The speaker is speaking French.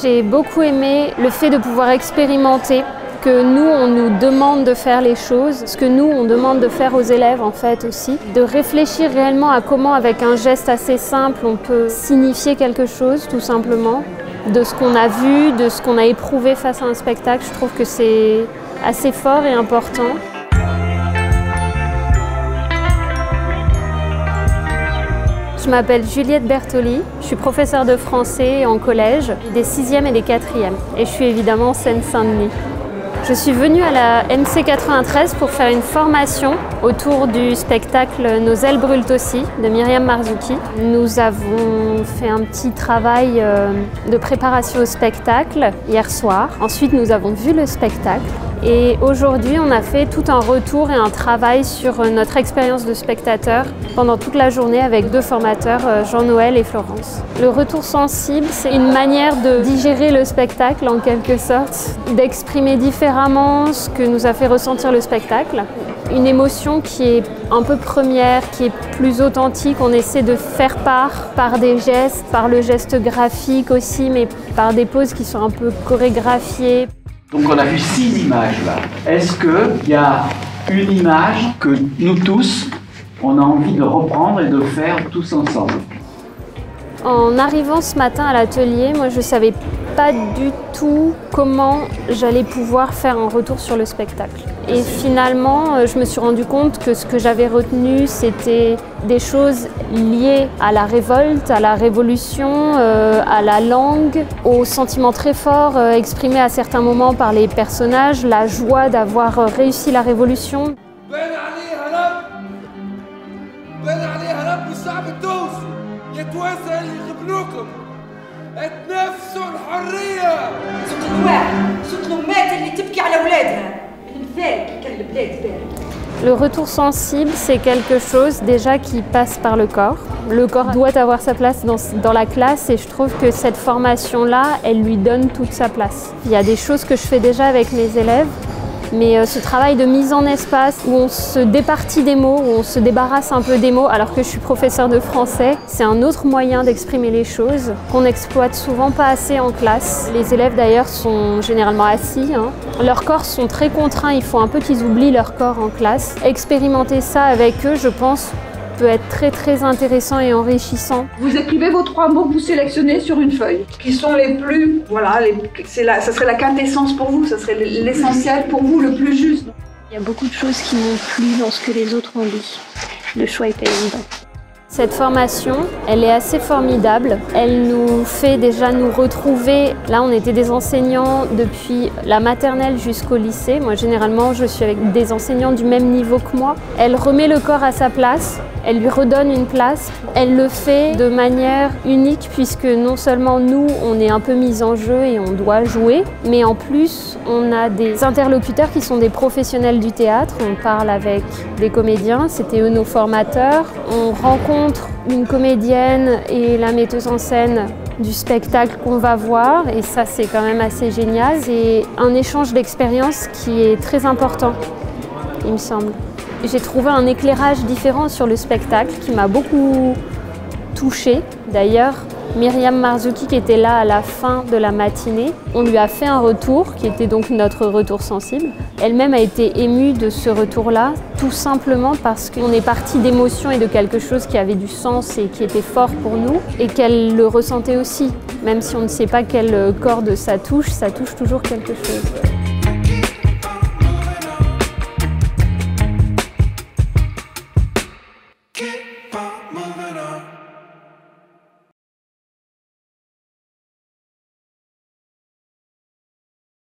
J'ai beaucoup aimé le fait de pouvoir expérimenter, que nous, on nous demande de faire les choses, ce que nous, on demande de faire aux élèves en fait aussi, de réfléchir réellement à comment avec un geste assez simple, on peut signifier quelque chose tout simplement, de ce qu'on a vu, de ce qu'on a éprouvé face à un spectacle. Je trouve que c'est assez fort et important. Je m'appelle Juliette Bertoli, je suis professeure de français en collège, des 6e et des 4e, et je suis évidemment en Seine-Saint-Denis. Je suis venue à la MC 93 pour faire une formation autour du spectacle Nos ailes brûlent aussi de Myriam Marzouki. Nous avons fait un petit travail de préparation au spectacle hier soir. Ensuite, nous avons vu le spectacle. Et aujourd'hui, on a fait tout un retour et un travail sur notre expérience de spectateur pendant toute la journée avec 2 formateurs, Jean-Noël et Florence. Le retour sensible, c'est une manière de digérer le spectacle en quelque sorte, d'exprimer différemment ce que nous a fait ressentir le spectacle. Une émotion qui est un peu première, qui est plus authentique. On essaie de faire part par des gestes, par le geste graphique aussi, mais par des poses qui sont un peu chorégraphiées. Donc on a vu 6 images là. Est-ce qu'il y a une image que nous tous, on a envie de reprendre et de faire tous ensemble? En arrivant ce matin à l'atelier, moi je ne savais pas du tout comment j'allais pouvoir faire un retour sur le spectacle. Et finalement, je me suis rendu compte que ce que j'avais retenu, c'était des choses liées à la révolte, à la révolution, à la langue, aux sentiments très forts exprimés à certains moments par les personnages, la joie d'avoir réussi la révolution. Le retour sensible, c'est quelque chose déjà qui passe par le corps. Le corps doit avoir sa place dans la classe et je trouve que cette formation-là, elle lui donne toute sa place. Il y a des choses que je fais déjà avec mes élèves, mais ce travail de mise en espace où on se départit des mots, où on se débarrasse un peu des mots alors que je suis professeure de français, c'est un autre moyen d'exprimer les choses qu'on n'exploite souvent pas assez en classe. Les élèves d'ailleurs sont généralement assis, Leurs corps sont très contraints, il faut un peu qu'ils oublient leur corps en classe. Expérimenter ça avec eux, je pense, peut être très intéressant et enrichissant. Vous écrivez vos 3 mots que vous sélectionnez sur une feuille, qui sont les plus, voilà, ça serait la quintessence pour vous, ça serait l'essentiel pour vous, le plus juste. Il y a beaucoup de choses qui m'ont plu dans ce que les autres ont dit. Le choix est pas évident. Cette formation, elle est assez formidable. Elle nous fait déjà nous retrouver. Là, on était des enseignants depuis la maternelle jusqu'au lycée. Moi, généralement, je suis avec des enseignants du même niveau que moi. Elle remet le corps à sa place. Elle lui redonne une place. Elle le fait de manière unique puisque non seulement nous, on est un peu mis en jeu et on doit jouer, mais en plus, on a des interlocuteurs qui sont des professionnels du théâtre. On parle avec des comédiens, c'était eux nos formateurs. On rencontre une comédienne et la metteuse en scène du spectacle qu'on va voir et ça, c'est quand même assez génial. C'est un échange d'expériences qui est très important, il me semble. J'ai trouvé un éclairage différent sur le spectacle qui m'a beaucoup touchée. D'ailleurs, Myriam Marzouki qui était là à la fin de la matinée, on lui a fait un retour qui était donc notre retour sensible. Elle-même a été émue de ce retour-là, tout simplement parce qu'on est parti d'émotions et de quelque chose qui avait du sens et qui était fort pour nous et qu'elle le ressentait aussi. Même si on ne sait pas quelle corde ça touche toujours quelque chose. Keep on moving on.